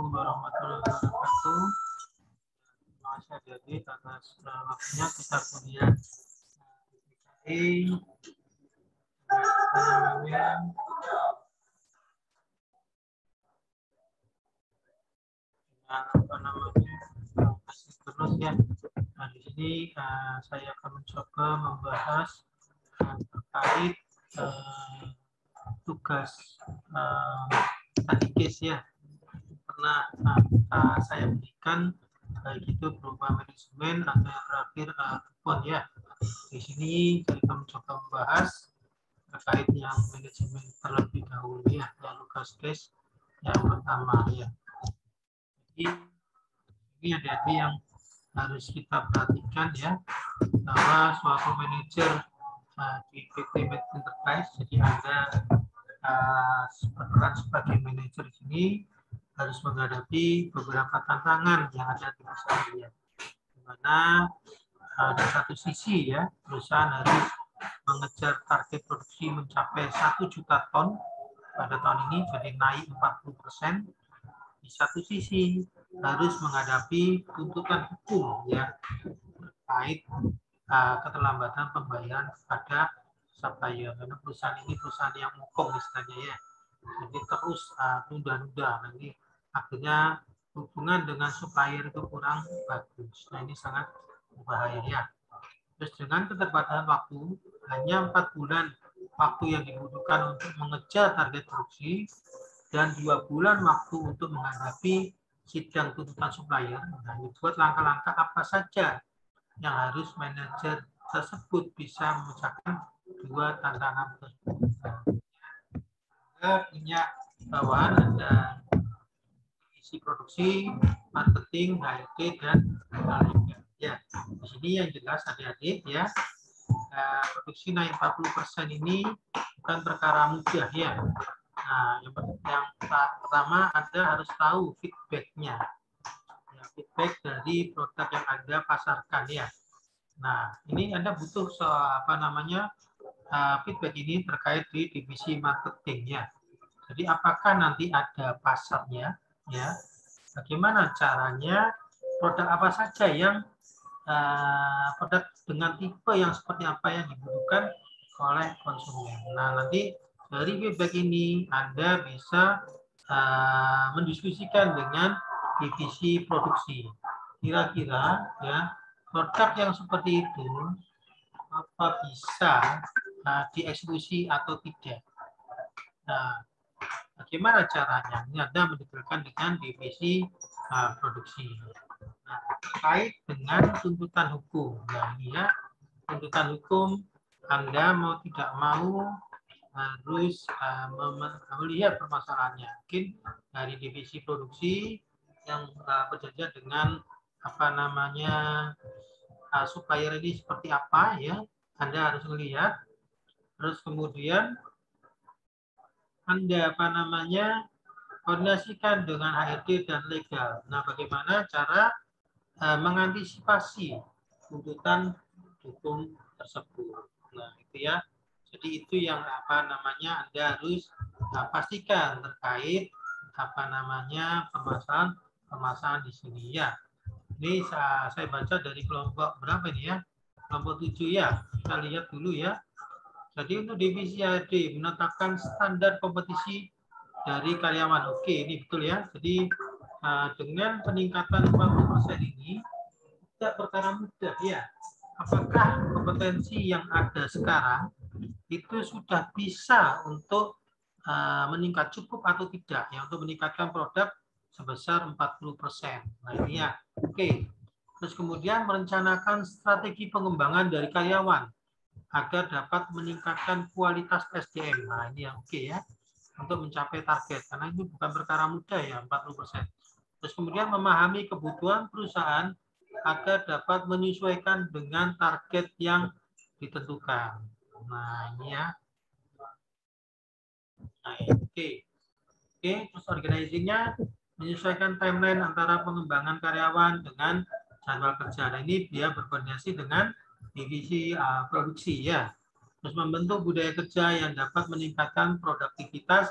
warahmatullahi wabarakatuh. Terima kasih adik-adik atas waktunya kita kuliah masih terus ya. Nah, di sini saya akan mencoba membahas terkait tugas statikis ya. Pernah saya berikan baik itu berupa manajemen atau yang terakhir kupon ya. Di sini saya akan mencoba membahas terkait yang manajemen terlebih dahulu ya, yang tugas case yang pertama ya. Jadi ini ada yang harus kita perhatikan ya, bahwa suatu manajer di PT Med Enterprise, jadi Anda berperan sebagai manajer di sini harus menghadapi beberapa tantangan yang ada di perusahaan ya. Di mana di satu sisi ya, perusahaan harus mengejar target produksi mencapai 1 juta ton pada tahun ini, jadi naik 40%. Di satu sisi harus menghadapi tuntutan hukum ya terkait keterlambatan pembayaran kepada supplier, karena perusahaan ini perusahaan yang mokong istilahnya ya, jadi terus nunda-nunda, nanti akhirnya hubungan dengan supplier itu kurang bagus. Nah, ini sangat berbahaya ya. Terus dengan keterbatasan waktu, hanya 4 bulan waktu yang dibutuhkan untuk mengejar target produksi dan 2 bulan waktu untuk menghadapi sidang tuntutan supplier. Nah, dibuat langkah-langkah apa saja yang harus manajer tersebut bisa memecahkan dua tantangan tersebut. Ada punya bawaan, ada isi produksi, marketing, HRD, dan legal. Ya, di sini yang jelas adik-adik ya, produksi naik 40% ini bukan perkara mudah ya. Nah, yang pertama Anda harus tahu feedback-nya. Ya, feedback dari produk yang Anda pasarkan ya. Nah, ini Anda butuh feedback ini terkait di divisi marketing ya. Jadi apakah nanti ada pasarnya ya? Bagaimana caranya, produk apa saja yang produk dengan tipe yang seperti apa yang dibutuhkan oleh konsumen. Nah, nanti dari feedback ini Anda bisa mendiskusikan dengan divisi produksi. Kira-kira ya produk yang seperti itu apa bisa dieksekusi atau tidak. Nah, bagaimana caranya? Ini Anda mendetailkan dengan divisi produksi. Nah, terkait dengan tuntutan hukum. Nah, ini ya, tuntutan hukum Anda mau tidak mau harus melihat permasalahannya. Mungkin dari divisi produksi yang berjanjian dengan supplier ini seperti apa ya, Anda harus melihat. Terus kemudian Anda koordinasikan dengan HRD dan legal. Nah, bagaimana cara mengantisipasi tuntutan hukum tersebut. Nah, itu ya. Jadi itu yang Anda harus pastikan terkait permasalahan di sini ya. Ini saya baca dari kelompok berapa ini ya? Kelompok 7 ya. Kita lihat dulu ya. Jadi untuk divisi HRD menetapkan standar kompetisi dari karyawan. Oke, ini betul ya. Jadi dengan peningkatan 40% ini tidak perkara mudah ya. Apakah kompetensi yang ada sekarang itu sudah bisa untuk meningkat cukup atau tidak ya untuk meningkatkan produk sebesar 40%. Nah, ini ya. Oke. Terus kemudian merencanakan strategi pengembangan dari karyawan agar dapat meningkatkan kualitas SDM. Nah, ini yang oke ya. Untuk mencapai target, karena ini bukan perkara mudah ya, 40%. Terus kemudian memahami kebutuhan perusahaan agar dapat menyesuaikan dengan target yang ditentukan. Nah, ini ya. Nah, oke. Terus organizingnya menyesuaikan timeline antara pengembangan karyawan dengan jadwal kerja. Nah, ini dia berkoordinasi dengan divisi produksi ya. Terus membentuk budaya kerja yang dapat meningkatkan produktivitas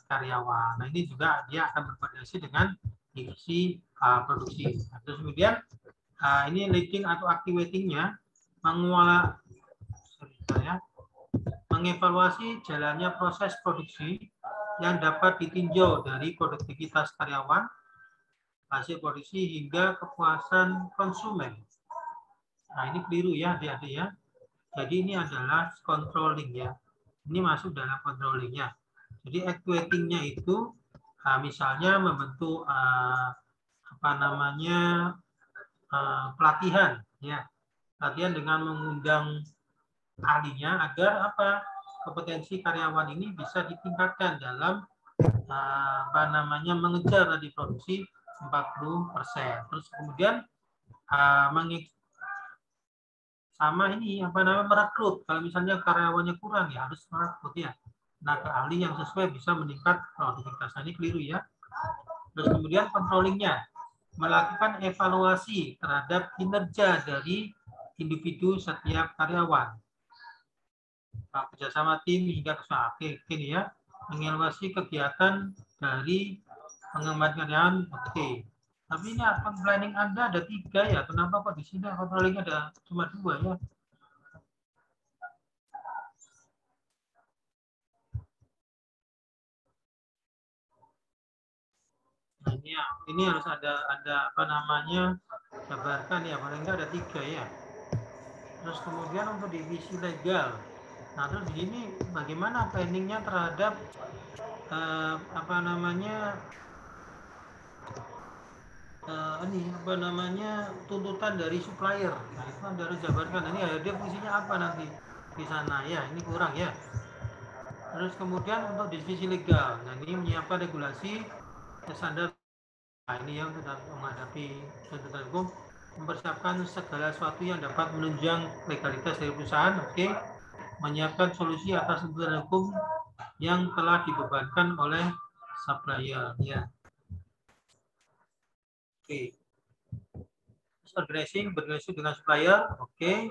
karyawan. Nah, ini juga dia akan berkoordinasi dengan divisi produksi. Nah, terus kemudian ini leading atau activating-nya mengevaluasi jalannya proses produksi yang dapat ditinjau dari produktivitas karyawan, hasil produksi hingga kepuasan konsumen. Nah, ini keliru ya adik-adik ya. Jadi ini adalah controlling ya. Ini masuk dalam controlling-nya. Jadi activating-nya itu misalnya membentuk pelatihan ya. Pelatihan dengan mengundang ahlinya agar kompetensi karyawan ini bisa ditingkatkan dalam mengejar tadi produksi 40%. Terus kemudian merekrut. Kalau misalnya karyawannya kurang ya harus merekrut ya. Tenaga ahli yang sesuai bisa meningkat produktivitas. Ini keliru ya. Terus kemudian controllingnya melakukan evaluasi terhadap kinerja dari individu setiap karyawan. Kerjasama tim hingga ini ya. Mengevaluasi kegiatan dari pengembangan karyawan. Oke. Tapi ini planning Anda ada 3 ya. Kenapa kok di sini controlling ada cuma 2 ya? Nah, ini harus ada jabarkan ya, paling enggak ada 3 ya. Terus kemudian untuk divisi legal. Nah, terus di sini bagaimana planningnya terhadap tuntutan dari supplier. Nah, itu Anda harus jabarkan. Ini dia fungsinya apa nanti di sana ya, ini kurang ya. Terus kemudian untuk divisi legal. Nah, ini menyiapkan regulasi standar. Nah, ini yang sudah menghadapi tuntutan hukum, mempersiapkan segala sesuatu yang dapat menunjang legalitas dari perusahaan. Oke. Menyiapkan solusi atas tuntutan hukum yang telah dibebankan oleh supplier ya. Oke. Organizing berorganisasi dengan supplier. Oke.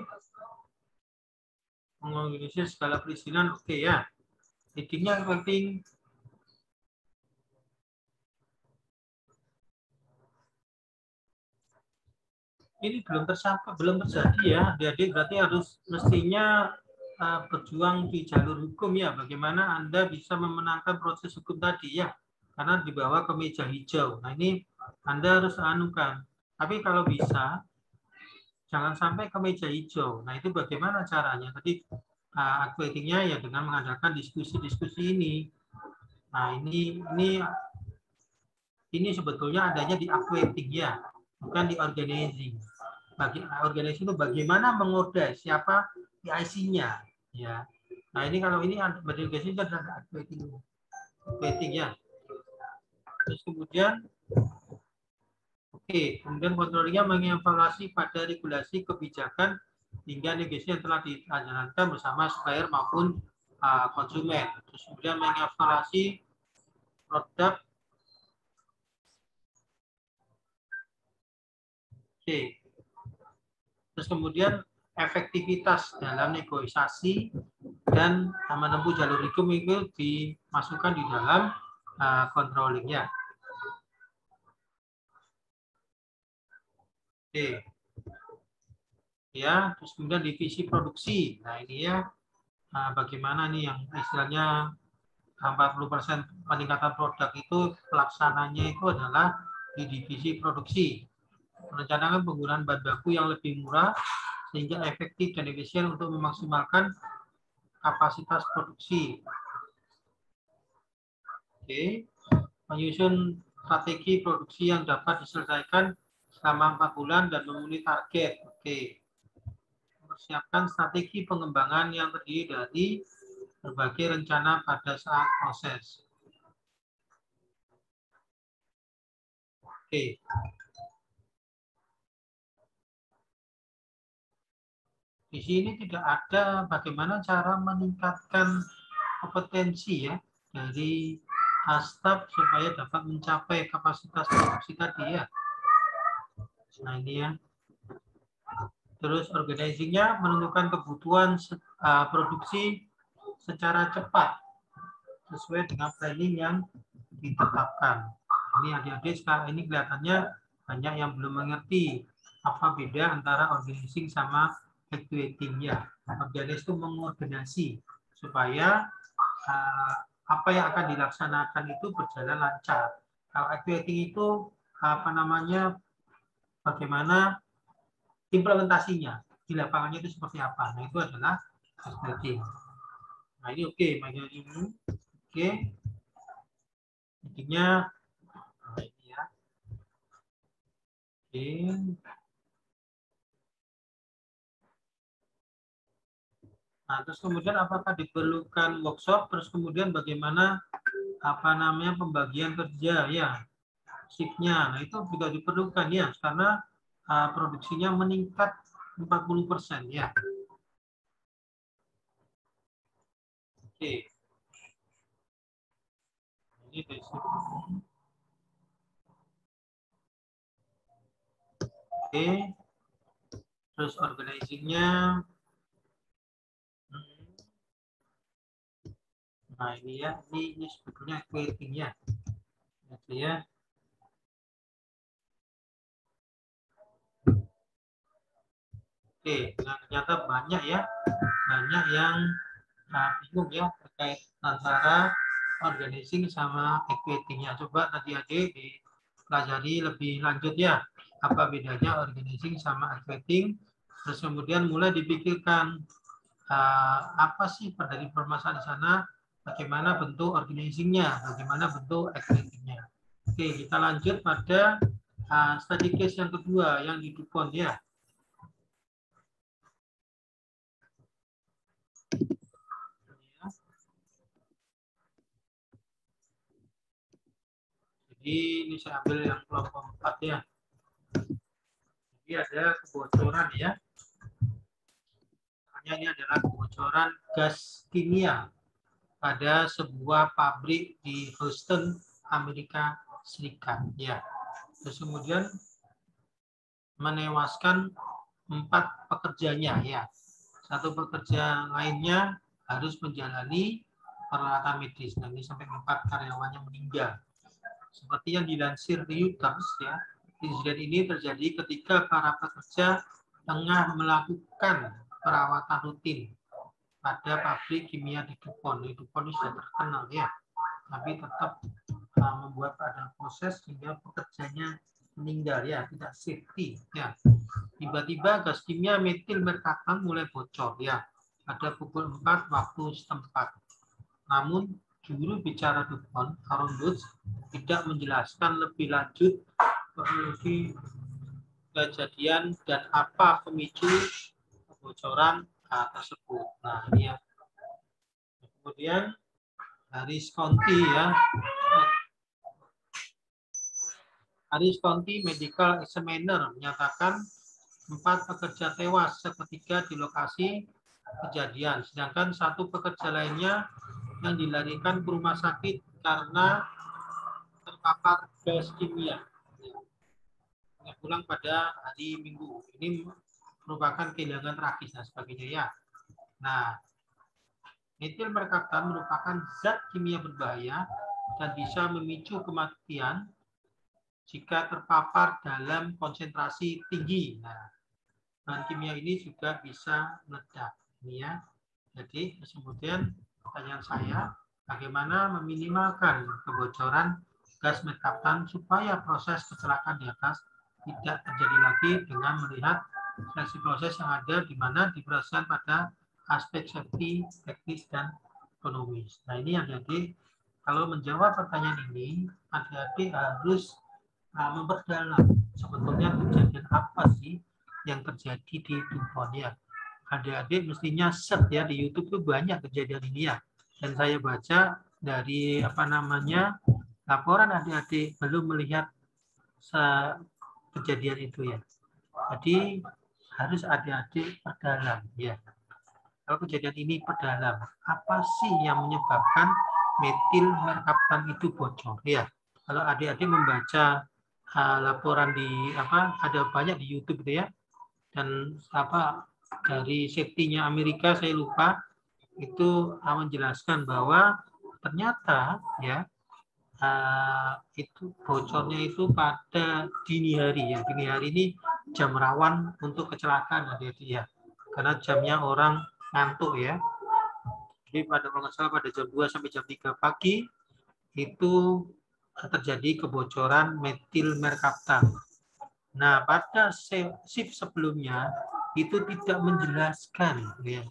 Mengorganisir segala perizinan. Oke ya. Leading-nya penting. Ini belum terjadi ya. Jadi berarti mestinya berjuang di jalur hukum ya. Bagaimana Anda bisa memenangkan proses hukum tadi ya. Karena dibawa ke meja hijau. Nah, ini Anda harus anukan. Tapi kalau bisa jangan sampai ke meja hijau. Nah, itu bagaimana caranya? Tadi activating-nya ya dengan mengadakan diskusi-diskusi ini. Nah, ini sebetulnya adanya di activating ya, bukan di organizing. Organizing itu bagaimana mengorder siapa PIC-nya ya. Nah, ini kalau ini organizing itu adalah activating ya. Terus kemudian kemudian kontrolnya mengevaluasi pada regulasi kebijakan hingga negosiasi yang telah dijalankan bersama supplier maupun konsumen. Terus kemudian mengevaluasi produk. Terus kemudian efektivitas dalam negosiasi dan menempuh jalur hukum itu dimasukkan di dalam controllingnya. Ya, terus kemudian divisi produksi. Nah, ini ya bagaimana nih yang istilahnya 40% peningkatan produk itu pelaksananya itu adalah di divisi produksi. Merencanakan penggunaan bahan baku yang lebih murah sehingga efektif dan efisien untuk memaksimalkan kapasitas produksi. Menyusun strategi produksi yang dapat diselesaikan selama 4 bulan dan memenuhi target. Mempersiapkan strategi pengembangan yang terdiri dari berbagai rencana pada saat proses. Di sini tidak ada bagaimana cara meningkatkan kompetensi ya dari staf supaya dapat mencapai kapasitas produksi tadi ya. Nah, ini ya. Terus organizingnya menentukan kebutuhan produksi secara cepat. sesuai dengan planning yang ditetapkan. Ini adik-adik sekarang ini kelihatannya banyak yang belum mengerti apa beda antara organizing sama activating ya. Organize itu mengorganisasi supaya apa yang akan dilaksanakan itu berjalan lancar. Kalau activating itu apa namanya, bagaimana implementasinya di lapangannya itu seperti apa. Nah itu adalah activating. Nah ini oke, bagian ini oke. Intinya ini ya. Oke. Nah, terus kemudian apakah diperlukan workshop? Terus kemudian bagaimana apa namanya pembagian kerja ya, shift-nya. Nah, itu juga diperlukan ya, karena produksinya meningkat 40% ya. Oke. Ini basic. Oke. Terus organizing-nya. Nah, ini ya, ini sebetulnya activating-nya. Gitu ya. Oke, nah, ternyata banyak ya, banyak yang bingung ya terkait antara organizing sama activating-nya. Coba nanti adik dipelajari lebih lanjut ya, apa bedanya organizing sama activating. Terus kemudian mulai dipikirkan apa sih dari permasalahan di sana, bagaimana bentuk organizing-nya, bagaimana bentuk activating-nya. Oke, kita lanjut pada study case yang kedua yang di DuPont ya. Jadi ini saya ambil yang kelompok 4 ya. Jadi ada kebocoran ya. Ini adalah kebocoran gas kimia pada sebuah pabrik di Houston, Amerika Serikat. Ya. Terus kemudian menewaskan 4 pekerjanya ya. Satu pekerja lainnya harus menjalani perawatan medis. Dan ini sampai 4 karyawannya meninggal. Seperti yang dilansir Reuters ya, insiden ini terjadi ketika para pekerja tengah melakukan perawatan rutin pada pabrik kimia di DuPont. Di DuPont sudah terkenal ya, tapi tetap membuat ada proses sehingga pekerjanya meninggal ya, tidak safety ya. Tiba-tiba gas kimia metil merkaptan mulai bocor ya pada pukul 4 waktu setempat. Namun juru bicara DuPont, Aaron Woods, tidak menjelaskan lebih lanjut kronologi kejadian dan apa pemicu kebocoran tersebut. Nah, ini ya. Kemudian Harris County ya. Harris County Medical Examiner menyatakan 4 pekerja tewas seketika di lokasi kejadian, sedangkan 1 pekerja lainnya yang dilarikan ke rumah sakit karena terpapar gas kimia. Pulang pada hari Minggu. Ini merupakan kehilangan tragis dan sebagainya ya. Nah, metil merkaptan merupakan zat kimia berbahaya dan bisa memicu kematian jika terpapar dalam konsentrasi tinggi. Nah, bahan kimia ini juga bisa meledak. Ini ya. Jadi, kemudian pertanyaan saya, bagaimana meminimalkan kebocoran gas merkaptan supaya proses kecelakaan di atas tidak terjadi lagi dengan melihat seleksi proses yang ada di mana diperhatikan pada aspek safety, teknis, dan ekonomis. Nah ini adik-adik, kalau menjawab pertanyaan ini, adik-adik harus memperdalam sebetulnya kejadian apa sih yang terjadi di DuPont ya. Adik-adik mestinya search ya di YouTube itu banyak kejadian ini ya. Dan saya baca dari apa namanya laporan adik-adik belum melihat kejadian itu ya. Jadi harus adik-adik perdalam ya. Kalau kejadian ini perdalam, apa sih yang menyebabkan metil merkaptan itu bocor ya? Kalau adik-adik membaca laporan di ada banyak di YouTube gitu ya. Dan dari safety-nya Amerika saya lupa itu menjelaskan bahwa ternyata ya itu bocornya itu pada dini hari ya. Dini hari ini jam rawan untuk kecelakaan adik-adik ya. Karena jamnya orang ngantuk ya. Jadi pada kalau nggak salah pada jam 2 sampai jam 3 pagi itu terjadi kebocoran metil merkaptan. Nah, pada shift sebelumnya itu tidak menjelaskan ya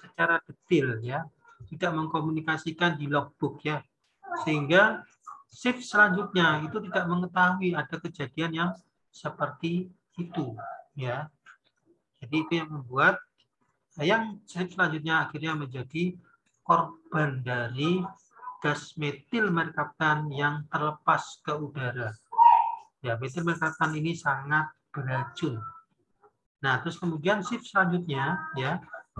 secara detail ya, tidak mengkomunikasikan di logbook ya. Sehingga shift selanjutnya itu tidak mengetahui ada kejadian yang seperti itu ya. Jadi itu yang membuat yang shift selanjutnya akhirnya menjadi korban dari gas metil merkaptan yang terlepas ke udara. Ya, metil merkaptan ini sangat beracun. Nah, terus kemudian shift selanjutnya ya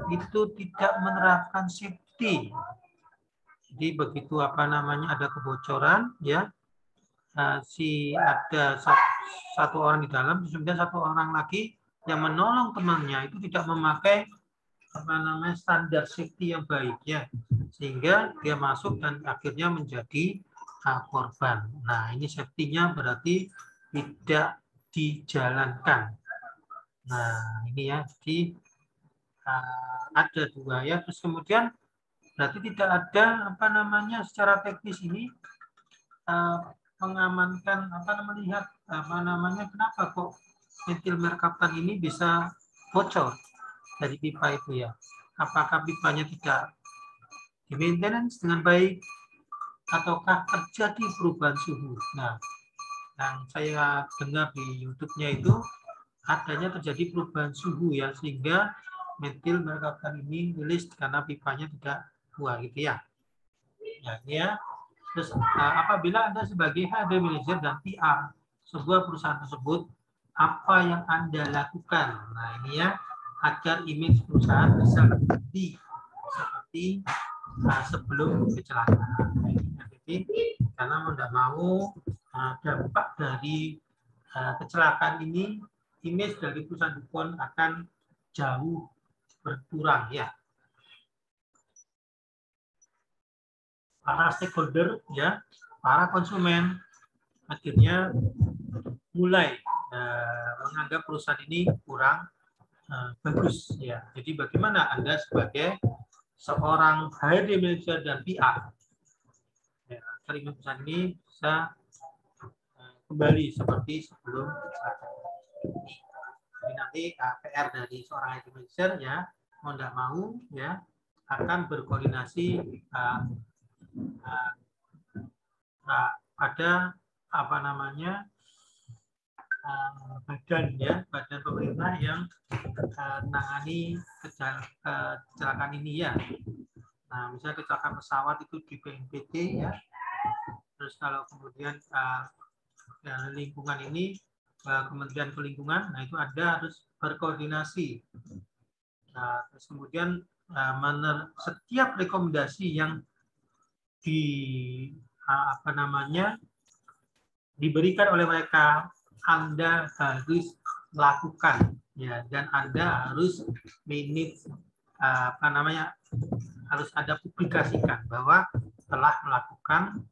itu tidak menerapkan safety. Jadi begitu apa namanya ada kebocoran ya, si ada satu orang di dalam, kemudian satu orang lagi yang menolong temannya itu tidak memakai apa namanya standar safety yang baik ya, sehingga dia masuk dan akhirnya menjadi korban. Nah ini safety-nya berarti tidak dijalankan. Nah ini ya, jadi ada dua ya, terus kemudian berarti tidak ada apa namanya secara teknis ini mengamankan apa namanya lihat apa namanya kenapa kok metil merkaptan ini bisa bocor dari pipa itu ya. Apakah pipanya tidak di maintenance dengan baik ataukah terjadi perubahan suhu. Nah, yang saya dengar di YouTube-nya itu adanya terjadi perubahan suhu ya, sehingga metil merkaptan ini rilis karena pipanya tidak buah gitu ya. Ya. Terus apabila Anda sebagai HRD manager dan PR sebuah perusahaan tersebut, apa yang Anda lakukan? Nah ini ya, agar image perusahaan bisa lebih seperti sebelum kecelakaan. Jadi karena tidak mau dampak dari kecelakaan ini, image dari perusahaan DuPont akan jauh berkurang ya. Para stakeholder ya, para konsumen akhirnya mulai menganggap perusahaan ini kurang bagus ya. Jadi bagaimana Anda sebagai seorang HRD manager dan PR ya, agar perusahaan ini bisa kembali seperti sebelum kecelakaan. Jadi nanti PR dari seorang HRD manager ya mau tidak mau ya akan berkoordinasi ada apa namanya badan pemerintah yang menangani kecelakaan ini ya. Nah, misalnya kecelakaan pesawat itu di BNPT ya. Terus kalau kemudian lingkungan ini Kementerian Perlingkungan, nah itu ada harus berkoordinasi. Nah, terus kemudian setiap rekomendasi yang diberikan oleh mereka Anda harus lakukan ya, dan Anda harus harus ada publikasikan bahwa telah melakukan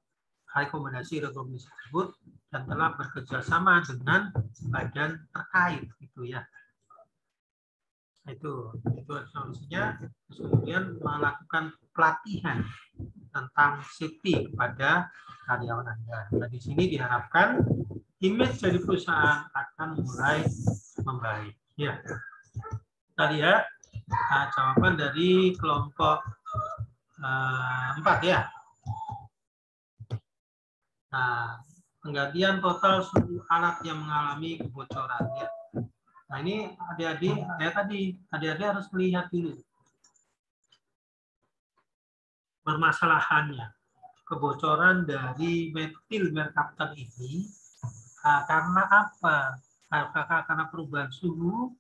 rekomendasi tersebut dan telah bekerja sama dengan badan terkait gitu ya. Itu solusinya. Terus kemudian melakukan pelatihan tentang safety kepada karyawan Anda. Nah, di sini diharapkan image dari perusahaan akan mulai membaik. Ya, kita lihat jawaban dari kelompok 4 ya. Nah, penggantian total seluruh alat yang mengalami kebocoran ya. Nah ini adik-adik harus melihat dulu permasalahannya. Kebocoran dari metil merkaptan ini karena apa? Karena perubahan suhu.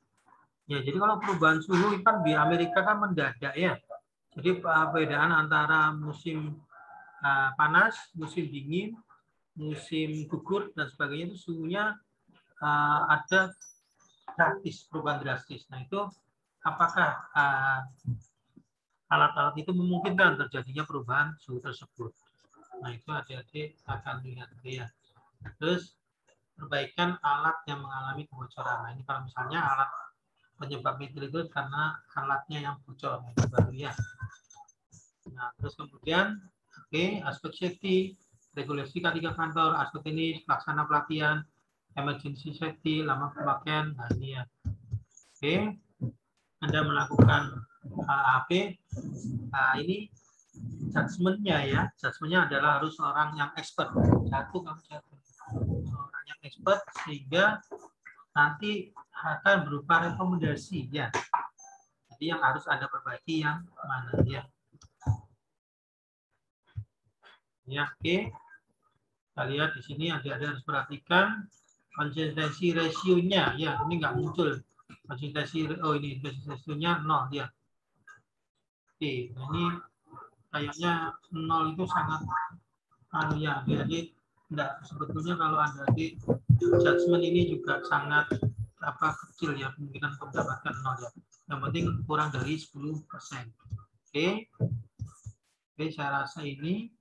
Ya, jadi kalau perubahan suhu kan di Amerika kan mendadak ya. Jadi perbedaan antara musim panas, musim dingin, musim gugur dan sebagainya itu suhunya ada drastis, perubahan drastis. Nah itu apakah alat-alat itu memungkinkan terjadinya perubahan suhu tersebut. Nah, itu adik-adik akan lihat ya. Terus perbaikan alat yang mengalami kebocoran. Nah, ini kalau misalnya alat penyebab metil itu karena alatnya yang bocor, itu baru ya. Nah, terus kemudian aspek safety, regulasi K3 kantor, aspek teknis, pelaksana pelatihan, emergency safety, lama pemakaian. Nah, ini ya. Anda melakukan HAP. Nah, ini judgement-nya ya. Judgement-nya adalah harus orang yang expert. Orang yang expert sehingga nanti akan berupa rekomendasi ya. Jadi yang harus Anda perbaiki yang mana ya. Ya, kita lihat di sini ada harus perhatikan konsistensi rasionya ya. Ini nggak muncul konsistensi. Oh, ini konsistensinya 0 ya. Nah ini kayaknya 0 itu sangat ya. Jadi enggak, sebetulnya kalau Anda di judgement ini juga sangat kecil ya, kemungkinan mendapatkan 0 ya. Yang penting kurang dari 10%. Oke, saya rasa ini.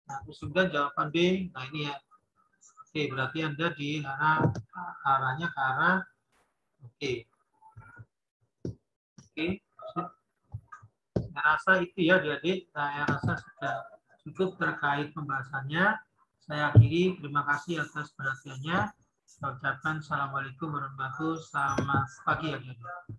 Nah, terus kemudian jawaban B. Nah, ini ya. Berarti Anda di arahnya ke arah saya rasa itu ya, adik-adik. Saya rasa sudah cukup terkait pembahasannya. Saya akhiri. Terima kasih atas perhatiannya. Saya ucapkan Assalamualaikum warahmatullahi wabarakatuh. Selamat pagi, adik-adik.